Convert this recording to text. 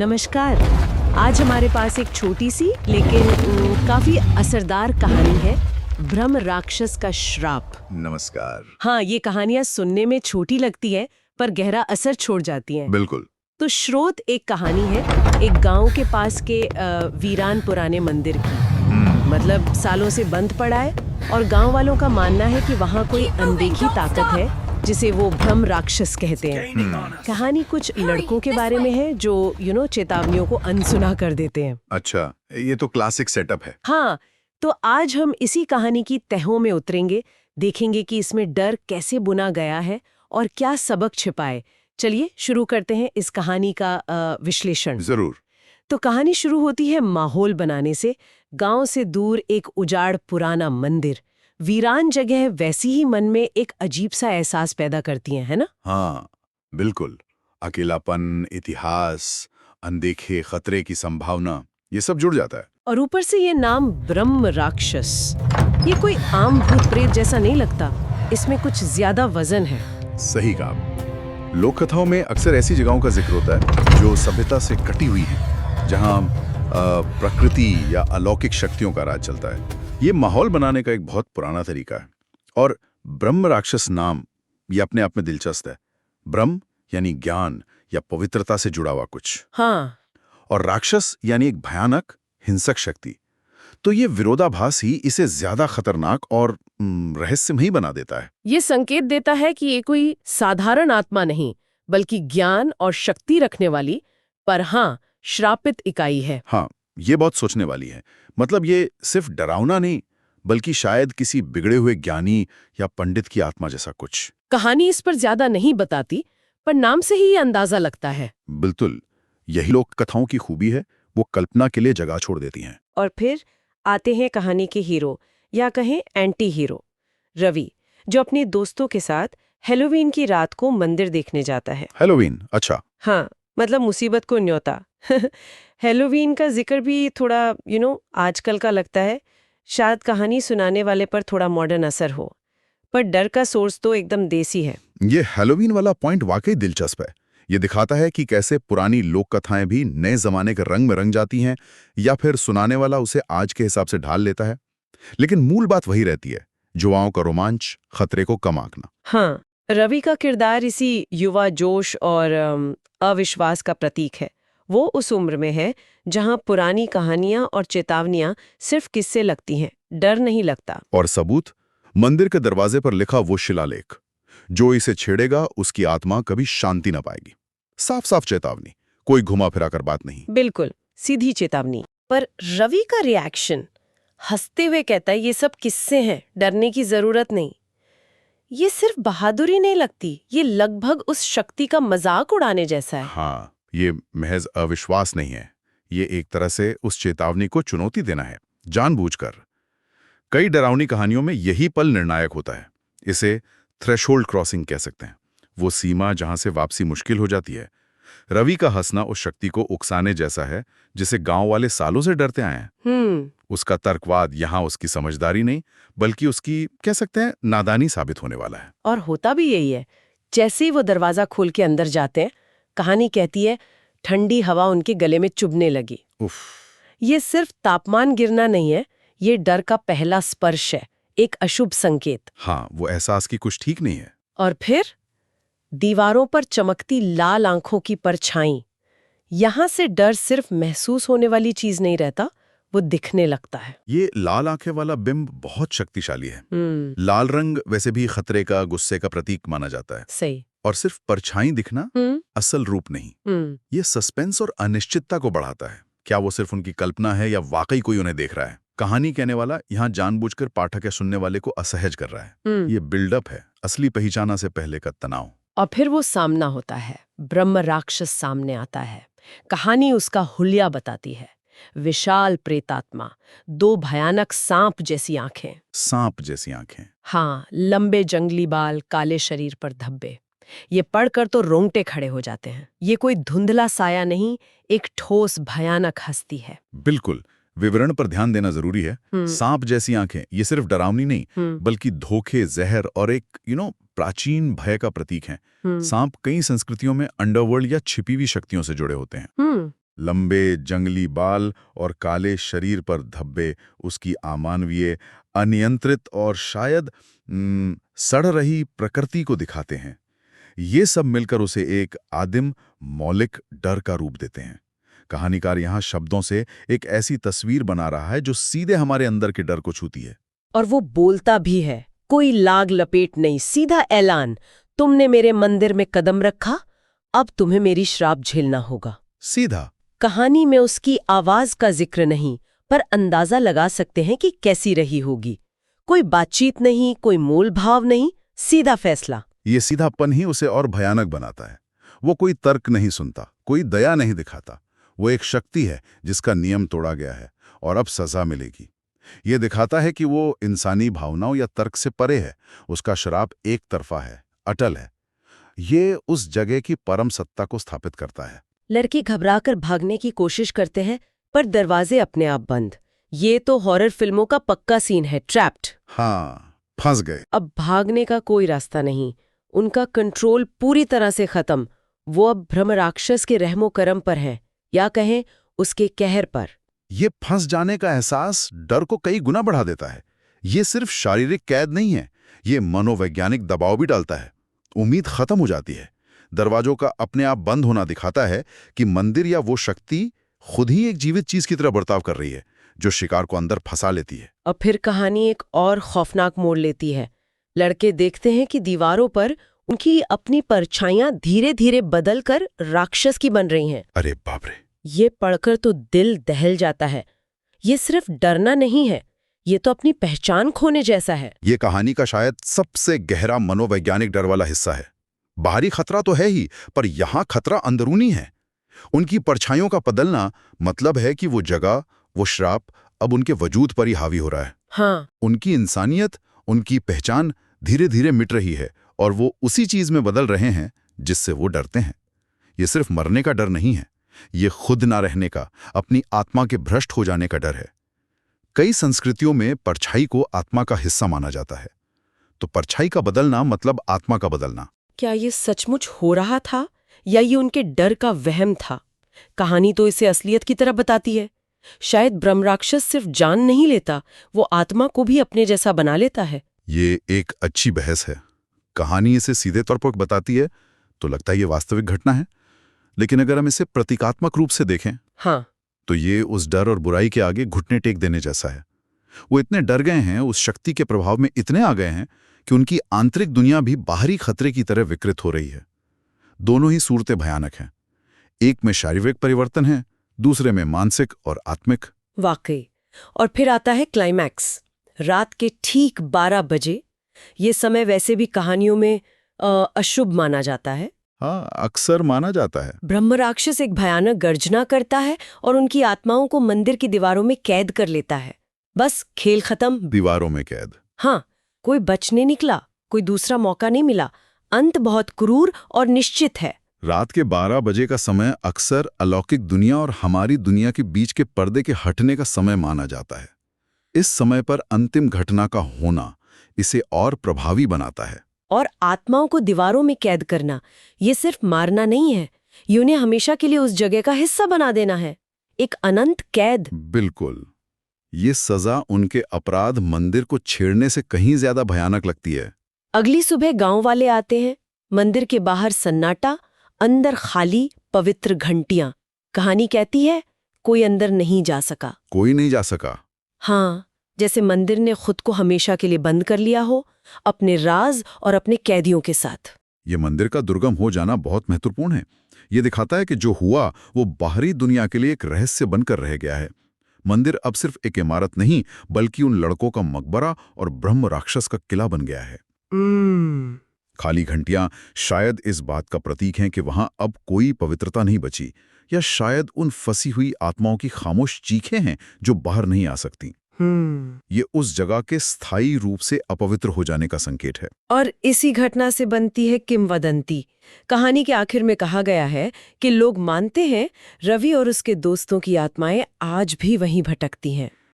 नमस्कार। आज हमारे पास एक छोटी सी लेकिन काफी असरदार कहानी है, ब्रह्म राक्षस का श्राप। नमस्कार। हाँ, ये कहानियां सुनने में छोटी लगती है पर गहरा असर छोड़ जाती हैं। बिल्कुल। तो स्रोत एक कहानी है, एक गांव के पास के वीरान पुराने मंदिर की। मतलब सालों से बंद पड़ा है और गांव वालों का मानना है कि वहाँ कोई अनदेखी ताकत है जिसे वो ब्रह्म राक्षस कहते हैं। कहानी कुछ लड़कों के बारे में है जो चेतावनियों को अनसुना कर देते हैं। अच्छा, ये तो क्लासिक सेटअप है। हाँ, तो आज हम इसी कहानी की तहों में उतरेंगे, देखेंगे कि इसमें डर कैसे बुना गया है और क्या सबक छिपाए। चलिए शुरू करते हैं इस कहानी का विश्लेषण। जरूर। तो कहानी शुरू होती है माहौल बनाने से। गांव से दूर एक उजाड़ पुराना मंदिर, वीरान जगह वैसी ही मन में एक अजीब सा एहसास पैदा करती है ना? हाँ, बिल्कुल। अकेलापन, इतिहास, अनदेखे खतरे की संभावना, ये सब जुड़ जाता है। और ऊपर से ये नाम ब्रह्म राक्षस, ये कोई आम भूत प्रेत जैसा नहीं लगता, इसमें कुछ ज्यादा वजन है। सही कहा। लोक कथाओं में अक्सर ऐसी जगहों का जिक्र होता है जो सभ्यता से कटी हुई है, जहाँ प्रकृति या अलौकिक शक्तियों का राज चलता है। ये माहौल बनाने का एक बहुत पुराना तरीका है। और ब्रह्म राक्षस नाम ये अपने आप में दिलचस्प है। ब्रह्म यानी ज्ञान या पवित्रता से जुड़ा हुआ कुछ। हाँ। और राक्षस यानी एक भयानक हिंसक शक्ति। तो ये विरोधाभास ही इसे ज्यादा खतरनाक और रहस्यमयी बना देता है। ये संकेत देता है कि ये कोई साधारण आत्मा नहीं, बल्कि ज्ञान और शक्ति रखने वाली, पर हाँ, श्रापित इकाई है। हाँ, ये बहुत सोचने वाली है। मतलब ये सिर्फ डरावना नहीं, बल्कि शायद किसी बिगड़े हुए ज्ञानी या पंडित की आत्मा जैसा कुछ। कहानी इस पर ज्यादा नहीं बताती, पर नाम से ही ये अंदाजा लगता है। बिल्कुल, यही लोक कथाओं की खूबी है, वो कल्पना के लिए जगह छोड़ देती हैं। और फिर आते हैं कहानी के हीरो, या कहें एंटी हीरो, रवि, जो अपने दोस्तों के साथ हेलोवीन की रात को मंदिर देखने जाता है। हेलोवीन, अच्छा। हाँ, मतलब मुसीबत को न्योता। हेलोवीन का जिक्र भी थोड़ा आजकल का लगता है। शायद कहानी सुनाने वाले पर थोड़ा मॉडर्न असर हो, पर डर का सोर्स तो एकदम देसी है। ये हेलोवीन वाला पॉइंट वाकई दिलचस्प है। ये दिखाता है कि कैसे पुरानी लोक कथाएं भी नए जमाने के रंग में रंग जाती हैं, या फिर सुनाने वाला उसे आज के हिसाब से ढाल लेता है। लेकिन मूल बात वही रहती है, युवाओं का रोमांच, खतरे को कम आंकना। हाँ, रवि का किरदार इसी युवा जोश और अविश्वास का प्रतीक है। वो उस उम्र में है जहाँ पुरानी कहानियां और चेतावनियां सिर्फ किस्से लगती हैं, डर नहीं लगता। और सबूत, मंदिर के दरवाजे पर लिखा वो शिलालेख, जो इसे छेड़ेगा उसकी आत्मा कभी शांति न पाएगी। साफ साफ चेतावनी, कोई घुमा फिरा कर बात नहीं। बिल्कुल सीधी चेतावनी। पर रवि का रिएक्शन हंसते हुए कहता है ये सब किस्से हैं, डरने की जरूरत नहीं। ये सिर्फ बहादुरी नहीं लगती, ये लगभग उस शक्ति का मजाक उड़ाने जैसा है। हाँ, ये महज अविश्वास नहीं है, ये एक तरह से उस चेतावनी को चुनौती देना है, जानबूझकर। कई डरावनी कहानियों में यही पल निर्णायक होता है। इसे थ्रेशोल्ड क्रॉसिंग कह सकते हैं, वो सीमा जहां से वापसी मुश्किल हो जाती है। रवि का हंसना उस शक्ति को उकसाने जैसा है जिसे गांव वाले सालों से डरते आए हैं। उसका तर्कवाद यहाँ उसकी समझदारी नहीं, बल्कि उसकी कह सकते हैं नादानी साबित होने वाला है। और होता भी यही है। जैसे ही वो दरवाजा खोल के अंदर जाते हैं, कहानी कहती है ठंडी हवा उनके गले में चुभने लगी। उफ। ये सिर्फ तापमान गिरना नहीं है, ये डर का पहला स्पर्श है, एक अशुभ संकेत। हाँ, वो एहसास की कुछ ठीक नहीं है। और फिर दीवारों पर चमकती लाल आंखों की परछाई, यहां से डर सिर्फ महसूस होने वाली चीज नहीं रहता, वो दिखने लगता है। ये लाल आंखें वाला बिंब बहुत शक्तिशाली है। लाल रंग वैसे भी खतरे का, गुस्से का प्रतीक माना जाता है। सही। और सिर्फ परछाई दिखना असल रूप नहीं। ये सस्पेंस और अनिश्चितता को बढ़ाता है। क्या वो सिर्फ उनकी कल्पना है या वाकई कोई उन्हें देख रहा है? कहानी कहने वाला यहाँ जानबूझकर पाठक या सुनने वाले को असहज कर रहा है। ये बिल्डअप है, असली पहचाना से पहले का तनाव। और फिर वो सामना होता है, ब्रह्म राक्षस सामने आता है। कहानी उसका हुलिया बताती है, विशाल प्रेतात्मा, दो भयानक सांप जैसी आंखें। सांप जैसी आंखें? हाँ, लंबे जंगली बाल, काले शरीर पर धब्बे। ये पढ़कर तो रोंगटे खड़े हो जाते हैं। ये कोई धुंधला साया नहीं, एक ठोस भयानक हस्ती है। बिल्कुल, विवरण पर ध्यान देना जरूरी है। सांप जैसी आंखें ये सिर्फ डरावनी नहीं, बल्कि धोखे, जहर और एक प्राचीन भय का प्रतीक हैं। सांप कई संस्कृतियों में अंडरवर्ल्ड या छिपी हुई शक्तियों से जुड़े होते हैं। लंबे जंगली बाल और काले शरीर पर धब्बे उसकी अमानवीय, अनियंत्रित और शायद सड़ रही प्रकृति को दिखाते हैं। ये सब मिलकर उसे एक आदिम, मौलिक डर का रूप देते हैं। कहानीकार यहाँ शब्दों से एक ऐसी तस्वीर बना रहा है जो सीधे हमारे अंदर के डर को छूती है। और वो बोलता भी है, कोई लाग लपेट नहीं, सीधा ऐलान, तुमने मेरे मंदिर में कदम रखा, अब तुम्हें मेरी श्राप झेलना होगा। सीधा। कहानी में उसकी आवाज का जिक्र नहीं, पर अंदाजा लगा सकते हैं कि कैसी रही होगी। कोई बातचीत नहीं, कोई मोल भाव नहीं, सीधा फैसला। ये सीधापन ही उसे और भयानक बनाता है। वो कोई तर्क नहीं सुनता, कोई दया नहीं दिखाता। वो एक शक्ति है जिसका नियम तोड़ा गया है और अब सजा मिलेगी। ये दिखाता है कि वो इंसानी भावनाओं या तर्क से परे है। उसका श्राप एक तरफा है, अटल है। ये उस जगह की परम सत्ता को स्थापित करता है। लड़की घबराकर भागने की कोशिश करते हैं, पर दरवाजे अपने आप बंद। ये तो हॉरर फिल्मों का पक्का सीन है, ट्रैप्ड। हाँ, फंस गए। अब भागने का कोई रास्ता नहीं, उनका कंट्रोल पूरी तरह से खत्म। वो अब ब्रह्म राक्षस के रहमो करम पर है, या कहें उसके कहर पर। ये फंस जाने का एहसास डर को कई गुना बढ़ा देता है। ये सिर्फ शारीरिक कैद नहीं है, ये मनोवैज्ञानिक दबाव भी डालता है। उम्मीद खत्म हो जाती है। दरवाजों का अपने आप बंद होना दिखाता है कि मंदिर या वो शक्ति खुद ही एक जीवित चीज की तरह बर्ताव कर रही है, जो शिकार को अंदर फंसा लेती है। अब फिर कहानी एक और खौफनाक मोड़ लेती है। लड़के देखते हैं कि दीवारों पर उनकी अपनी परछाइयां धीरे धीरे बदलकर राक्षस की बन रही हैं। अरे बाप रे! ये पढ़कर तो दिल दहल जाता है। ये सिर्फ डरना नहीं है, ये तो अपनी पहचान खोने जैसा है। ये कहानी का शायद सबसे गहरा मनोवैज्ञानिक डर वाला हिस्सा है। बाहरी खतरा तो है ही, पर यहां खतरा अंदरूनी है। उनकी परछाइयों का बदलना मतलब है कि वो जगह, वो श्राप अब उनके वजूद पर ही हावी हो रहा है। हाँ, उनकी इंसानियत, उनकी पहचान धीरे धीरे मिट रही है और वो उसी चीज में बदल रहे हैं जिससे वो डरते हैं। ये सिर्फ मरने का डर नहीं है, ये खुद ना रहने का, अपनी आत्मा के भ्रष्ट हो जाने का डर है। कई संस्कृतियों में परछाई को आत्मा का हिस्सा माना जाता है। तो परछाई का बदलना मतलब आत्मा का बदलना। क्या ये सचमुच हो रहा था या ये उनके डर का वहम था? कहानी तो इसे असलियत की तरह बताती है। शायद ब्रह्म राक्षस सिर्फ जान नहीं लेता, वो आत्मा को भी अपने जैसा बना लेता है। ये एक अच्छी बहस है। कहानी इसे सीधे तौर पर बताती है तो लगता है ये वास्तविक घटना है, लेकिन अगर हम इसे प्रतीकात्मक रूप से देखें, हाँ, तो ये उस डर और बुराई के आगे घुटने टेक देने जैसा है। वो इतने डर गए हैं, उस शक्ति के प्रभाव में इतने आ गए हैं कि उनकी आंतरिक दुनिया भी बाहरी खतरे की तरह विकृत हो रही है। दोनों ही सूरतें भयानक हैं। एक में शारीरिक परिवर्तन है, दूसरे में मानसिक और आत्मिक। वाकई। और फिर आता है क्लाइमैक्स। रात के ठीक 12 बजे। ये समय वैसे भी कहानियों में अशुभ माना जाता है। हाँ, अक्सर माना जाता है। ब्रह्म राक्षस एक भयानक गर्जना करता है और उनकी आत्माओं को मंदिर की दीवारों में कैद कर लेता है। बस खेल खत्म। दीवारों में कैद। हाँ, कोई बचने निकला, कोई दूसरा मौका नहीं मिला। अंत बहुत क्रूर और निश्चित है। रात के 12 बजे का समय अक्सर अलौकिक दुनिया और हमारी दुनिया के बीच के पर्दे के हटने का समय माना जाता है। इस समय पर अंतिम घटना का होना इसे और प्रभावी बनाता है। और आत्माओं को दीवारों में कैद करना, ये सिर्फ मारना नहीं है, ये उन्हें हमेशा के लिए उस जगह का हिस्सा बना देना है। एक अनंत कैद। बिल्कुल। ये सजा उनके अपराध मंदिर को छेड़ने से कहीं ज्यादा भयानक लगती है। अगली सुबह गांव वाले आते हैं। मंदिर के बाहर सन्नाटा, अंदर खाली पवित्र घंटियां। कहानी कहती है कोई अंदर नहीं जा सका। कोई नहीं जा सका। हाँ, जैसे मंदिर ने खुद को हमेशा के लिए बंद कर लिया हो, अपने राज और अपने कैदियों के साथ। ये मंदिर का दुर्गम हो जाना बहुत महत्वपूर्ण है। ये दिखाता है कि जो हुआ वो बाहरी दुनिया के लिए एक रहस्य बनकर रह गया है। मंदिर अब सिर्फ एक इमारत नहीं, बल्कि उन लड़कों का मकबरा और ब्रह्म राक्षस का किला बन गया है। खाली घंटियां शायद इस बात का प्रतीक हैं कि वहां अब कोई पवित्रता नहीं बची, या शायद उन फंसी हुई आत्माओं की खामोश चीखें हैं जो बाहर नहीं आ सकती। ये उस जगह के स्थायी रूप से अपवित्र हो जाने का संकेत है। और इसी घटना से बनती है किंवदंती। कहानी के आखिर में कहा गया है कि लोग मानते हैं रवि और उसके दोस्तों की आत्माएं आज भी वहीं भटकती हैं।